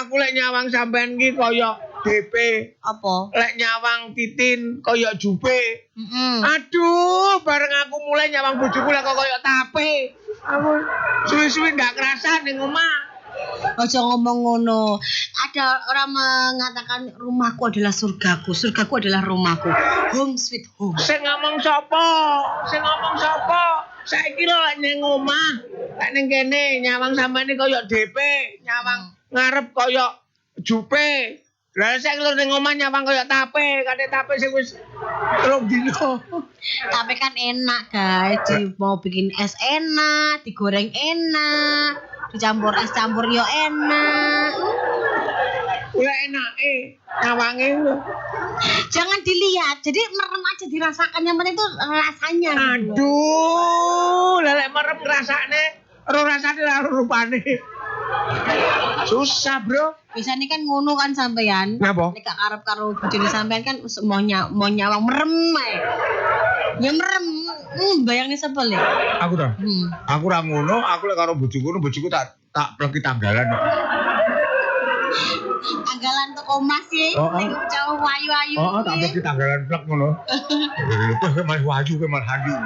Aku lek nyawang sampean ki kaya DP. Apa? Lek nyawang Titin kaya Jupe. Aduh, bareng aku mulai nyawang bojoku lek kaya Tape. Aku suwi-suwi ndak kerasa ning omah. Ojo ngomong ngono. Ada orang mengatakan rumahku adalah surgaku, surgaku adalah rumahku. Home sweet home. Sing ngomong sapa? Saiki lho lek ning omah, lek ning kene nyawang sampeyan kaya DP, nyawang ngarep kaya Jupe. Lah saiki lho ning omah nyawang kaya Tape, kate Tape sing wis 3 dino. Tapi kan enak guys, mau bikin es enak, digoreng enak, dicampur es campur yo enak. Udah enake nyawange lho. Jangan dilihat, jadi merem aja dirasakan, yang penting itu rasanya. Aduh, lelek merem ngrasakne, ora rasane ora rupane. Susah, Bro. Biasanya kan ngono kan sampean. Napa? Nek gak karep karo bojone sampean kan mau nyawang merem ae. Ya merem. Bayangnya sebel ya. Aku ta. Aku ra ngono, aku lek karo bojoku tak pleki tanggalan. Tanggalan toko Mas ya. Ning cowok wayu-wayu. Heeh, tak pleki tanggalan plek ngono. Kowe Mas Wayu kowe Mas Hanyu.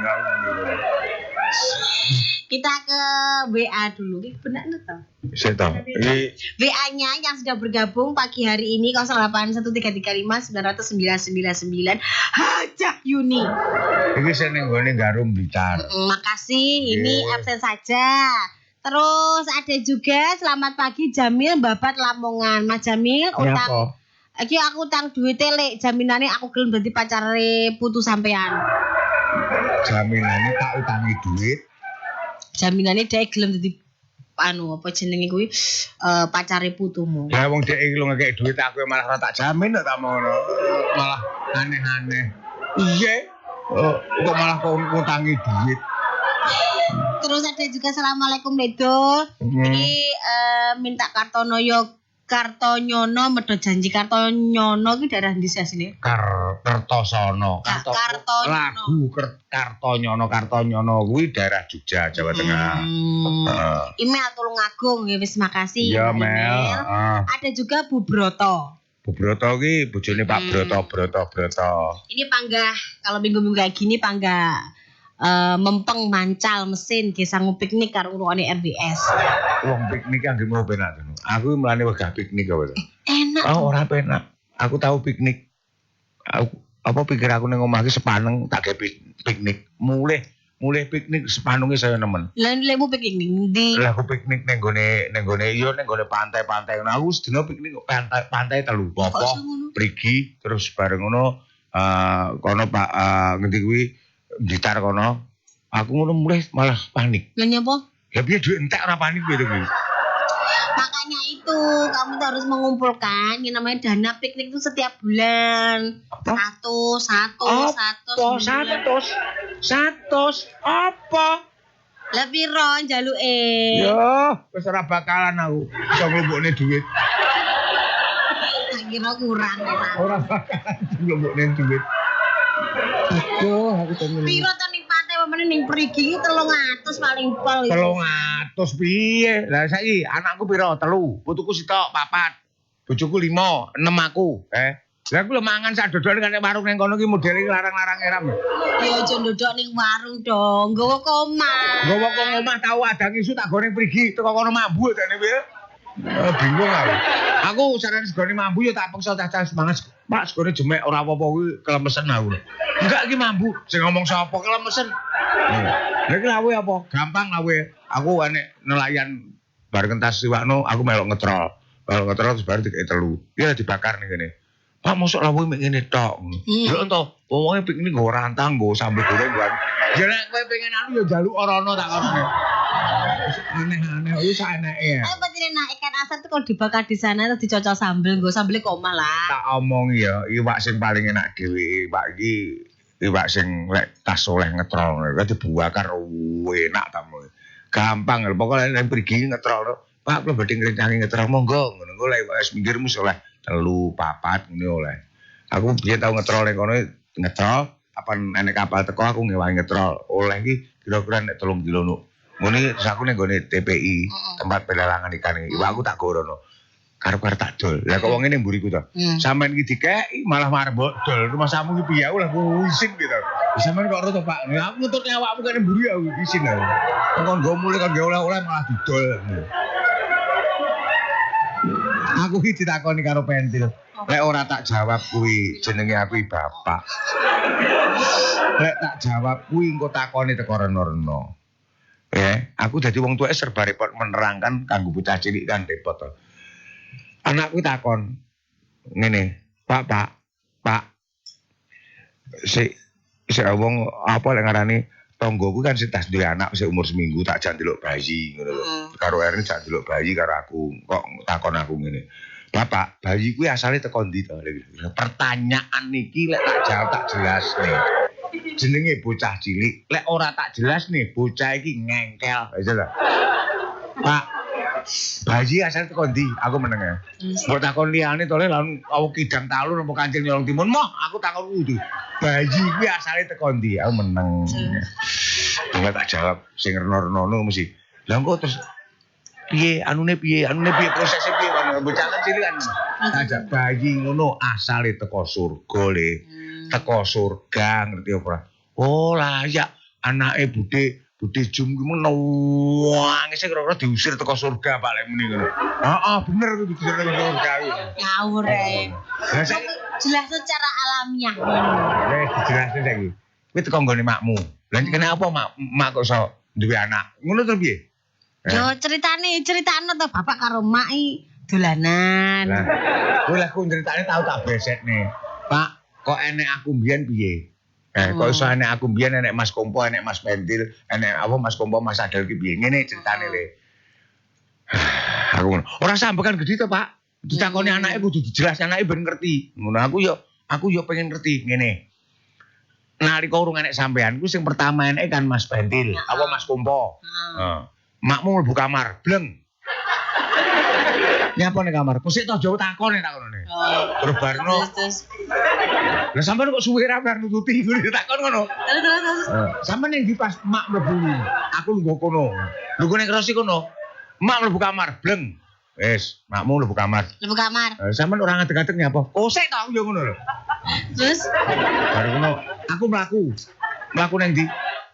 Kita ke WA dulu. Benar toh? Seto. Iki WA-nya yang sudah bergabung pagi hari ini 081335 900 999 Hajah Yuni. iki sing ning gone Garum Blitar. Makasih, ini absen saja. Terus ada juga selamat pagi Jamil Babat Lamongan. Mas Jamil utang. Iki aku utang duit lek jaminane aku gelem dadi pacare putu sampean. Jaminane tak utangi duit. Jaminane dhek gelem dadi apa jenenge kuwi pacare putumu. Ya wong dhek iki lho ngekek duit aku malah ora tak jamin tak ngono. Malah aneh-aneh. Iya. Kok malah kok ngutangi duit. Terus ada juga assalamualaikum Ledo. Ini minta Kartonyono medho janji Kartonyono ki daerah ndi sini? Kartosono. Kartonyono kuwi daerah Jogja, Jawa Tengah. Email tulung agung ya wis makasih. Ya Mel. Ada juga Bu Broto. Bu Broto ki bojone Pak Broto. Ini panggah kalau minggu-minggu kayak gini panggah mempeng mancal mesin ge sangu piknik karo urune RWS. Wong piknik anggere mau penak to. Aku mlane wegah piknik kok. Enak. Oh, ora penak. Aku tahu piknik. Apa pikir aku ning omah ki sepaneng tak gawe piknik. Mulih piknik sepanunge saya nemen. Lah lemu piknik ndi? Lah aku piknik ning gone pantai-pantai. Nah, aku sedina piknik pantai telu. Apa? Prigi terus bareng ngono kono Pak ngendi kuwi Blitar kono. Aku ngono mulih malah panik. Lah nyapa? Ya piye duit entek ora panik kowe to kuwi. Makanya itu kamu tuh harus mengumpulkan yang namanya dana piknik itu setiap bulan. 100 apa? Lebih ron jaluke. Yo, wis ora bakalan aku iso mlebokne duit. Tak kira kurang ya. Ora bakalan mlebokne duit. Aduh, aku temen. Piro to ning pantai pemene ning Prigi 300 paling pol. 300 piye? Lah saiki anakku piro? 3, putuku sitok 4. Bojoku 5, 6 aku. Lah aku lho mangan sak dodol ning warung ning kono ki modele larang-larang eram. Ya aja ndodok ning warung dong, nggawa komah. Nggawa kok omah tau adang isu tak goreng Prigi teko kono mambu jane piye? Bingung aku. Aku sarane segone mambu ya tak peksa cacah semangat. Pak segone jemek ora apa-apa kuwi kelemesen aku. Enggak iki mambu. Sing ngomong sapa kelemesen. Lha iki lawe apa? Gampang lawe. Aku nek nelayan bareng entas siwakno aku melok ngetrol. Melok ngetrol terus bar dikek 3. Ya dibakar ning kene. Pak mosok lawe mek ngene tok. Lho ento wong piknik nggo rantang nggo sambel goreng kan. Ya nek kowe pengen anu ya njaluk orono tak korone. Aneh-aneh iki saeneke ya. Ayo pancen enak ikan asap tuh kalau dibakar di sana terus dicocol sambel, nggo sambel koma lah. Tak omong ya, iwak sing paling enak dhewe iwak iki iwak sing lek tas oleh ngetrol lek dibakar enak ta mo. Gampang lho pokoke nek pergi ngetrol. Pak kula badhe ngrencangi ngetrol monggo ngono kok lek wis minggir mesti oleh 3, 4 ngene oleh. Aku biyen tau ngetrol ning kono ngetrol apa enek kapal teko aku ngewahi ngetrol oleh iki kira-kira nek 3 kilo. Ngene aku ning gone TPI tempat pelelangan ikan iki. Iwak aku tak gorono. Karo-karo tak dol. Lah kok wong ngene mburiku to. Sampeyan iki dikeki malah marep dol. Rumah samu iki piye lah aku isin gitu. Sampeyan kok ora to, Pak. Ya aku nututne awakmu kene mburi aku isin aku. Kok nggo mulih kok oleh-oleh malah didol. Aku iki ditakoni karo pentil. Lek ora tak jawab kuwi jenenge aku bapak. Lek tak jawab kuwi engko takoni teko reno-reno. Aku dadi wong tuwek serba repot menerangkan kanggo bocah cilik kan repot to. Anakku takon ngene, Pak. Si wong apa lek ngarani tanggoku kan sik tas duwe anak sik umur seminggu tak jan delok bayi ngono lho. Karo Erin jak delok bayi karo aku kok takon aku ngene. Bapak, bayi kuwi asale teko ndi to? Pertanyaan niki lek tak jawab tak jelas nih. Jenenge bocah cilik, lek ora tak jelas nih bocah iki ngengkel. Wis lho. Pak, bayi asal teko ndi? Aku meneng ya. Mbok takon liyane to le lan awak kidang talun apa kancil nyolong timun. Moh, aku takon kudu. Bayi kuwi asale teko ndi? Aku meneng. Enggak tak jawab sing reno-reno mesti. Lah kok terus piye anune piye prosesnya piye bocah cilik kan. Aja bayi ngono asale teko surga le. Teko surga ngerti apa? Oh layak anake Bude Jum ki men nangis kira-kira diusir teko surga Pak lek muni ngono. Heeh, bener kuwi diusir teko surga kuwi. Ngawur ae. Jelas secara alamiah. Wis dijelasin saiki. Kuwi teko nggone makmu. Lah kenapa mak kok iso duwe anak? Ngono to piye? Yo ceritane to bapak karo mak i dolanan. Lah, kuwi lek ku ceritane tau tak besetne. Pak, kok enek aku mbiyen piye? Kok iso enek aku mbiyen enek Mas Kompo, enek Mas Pentil, enek apa Mas Kompo, Mas Adel ki piye? Ngene ceritane le. Aku ngono. Ora sampekan gedhi to, Pak. Ditakoni anake kudu dijelas anake ben ngerti. Ngono aku yo pengen ngerti ngene. Nalika urung enek sampean ku sing pertama enek kan Mas Pentil, apa Mas Kompo. Heeh. Makmu mlebu kamar, bleng. Nyapa ning kamar? Kusik to jauh takon nek takonane. Terus barno. Lah sampean kok suwe ra bar nututi ngono takon ngono. Terus. Sampean ning di pas mak mlebu. Aku lungguh kono. Lungguh ning krosi kono. Mak mlebu kamar, bleng. Wis, makmu mlebu kamar. Sampean ora ngadeg-adeg nyapa? Kusik to yo ngono lho. Terus bar kono aku mlaku. Mlaku ning ndi?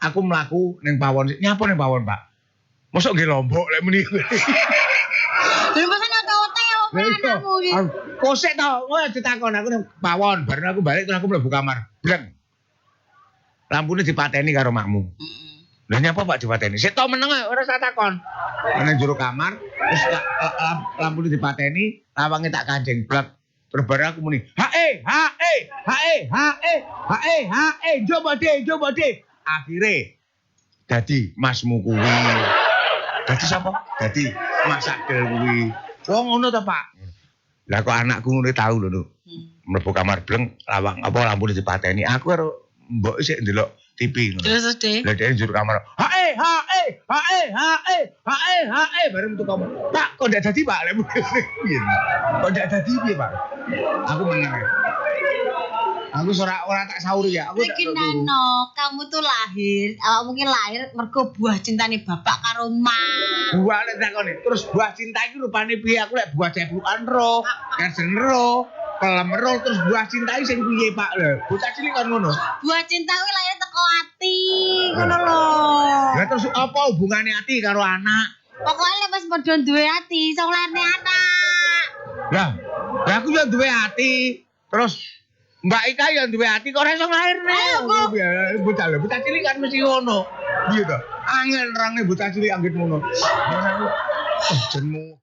Aku mlaku ning pawon. Nyapa ning pawon, Pak? Mosok nggih lombok lek muni. Lha pasen ote anakmu iki. Kosek to, kowe ditakon aku nang pawon, bareng aku balik terus aku mlebu kamar. Bleng. Lampune dipateni karo makmu. Lah nyapa Pak dipateni? Sik to meneng ora usah takon. Nang jero kamar, terus lampune dipateni, lawange tak kancing blek. Terus bareng aku muni, "Hae, coba deh." Akhire dadi masmu kuwi. Dadi sapa? Dadi Mas Adel kuwi. Wong ngono to, Pak. Lah kok anakku ngono tau lho, mlebu kamar bleng, lawang apa lampune dipateni. Aku karo mbok sik ndelok TV ngono. Terus deh. Lah dhek njur kamar. Hae. Bareng metu kamar. Pak, kok ndak dadi, Pak? Lek piye? Kok ndak dadi piye, Pak? Aku meneng. Aku ora tak sauri ya. Aku Iki Nano, kamu tuh lahir, mungkin lahir mergo buah cintane bapak karo mak. Buah lek takoni. Terus buah cinta iki rupane piye? Aku lek buah cebukan ro, kersen ro, pelem ro, terus buah cinta iki sing piye, Pak? Lho, bocah cilik kan ngono. Buah cinta kuwi lahir teko ati, ngono lho. Lah terus apa hubungane ati karo anak? Pokoknya lek wis padha duwe ati, iso nglairne anak. Lah aku yo duwe ati. Terus Mbak Ika yang duwe ati kok ora iso nglairne. Bocah cilik kan mesti ngono. Piye to? Angel range bocah cilik anggit ngono. Jenmu